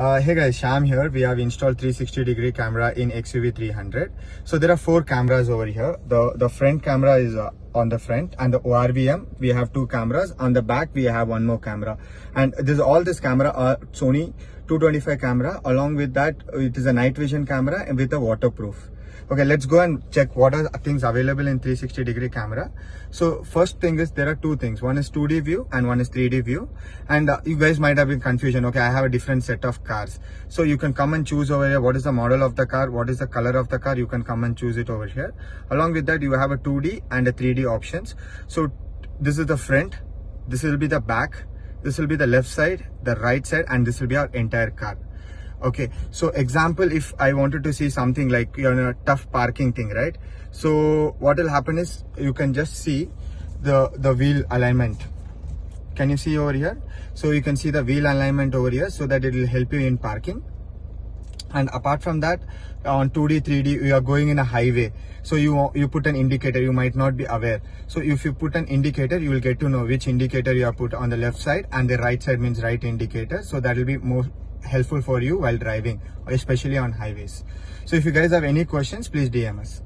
Hey guys, Sham here. We have installed 360-degree camera in XUV 300. So there are 4 cameras over here. The front camera is on the front, and the ORVM we have 2 cameras. On the back we have 1 more camera, and all this camera are Sony 225 camera. Along with that, it is a night vision camera and with a waterproof. Okay, let's go and check what are things available in 360-degree camera. So first thing is, there are 2 things. One is 2D view and one is 3D view. And you guys might have been confusion. Okay, I have a different set of cars. So you can come and choose over here what is the model of the car, what is the color of the car. You can come and choose it over here. Along with that, you have a 2D and a 3D options. So this is the front, this will be the back, this will be the left side, the right side, and this will be our entire car. Okay, so example, if I wanted to see something like, you know, tough parking thing, right? So what will happen is, you can just see the wheel alignment. Can you see over here? So you can see the wheel alignment over here, so that it will help you in parking. And apart from that, on 2D, 3D, we are going in a highway. So you put an indicator, you might not be aware. So if you put an indicator, you will get to know which indicator you have put on the left side, and the right side means right indicator. So that will be more helpful for you while driving, especially on highways. So if you guys have any questions, please DM us.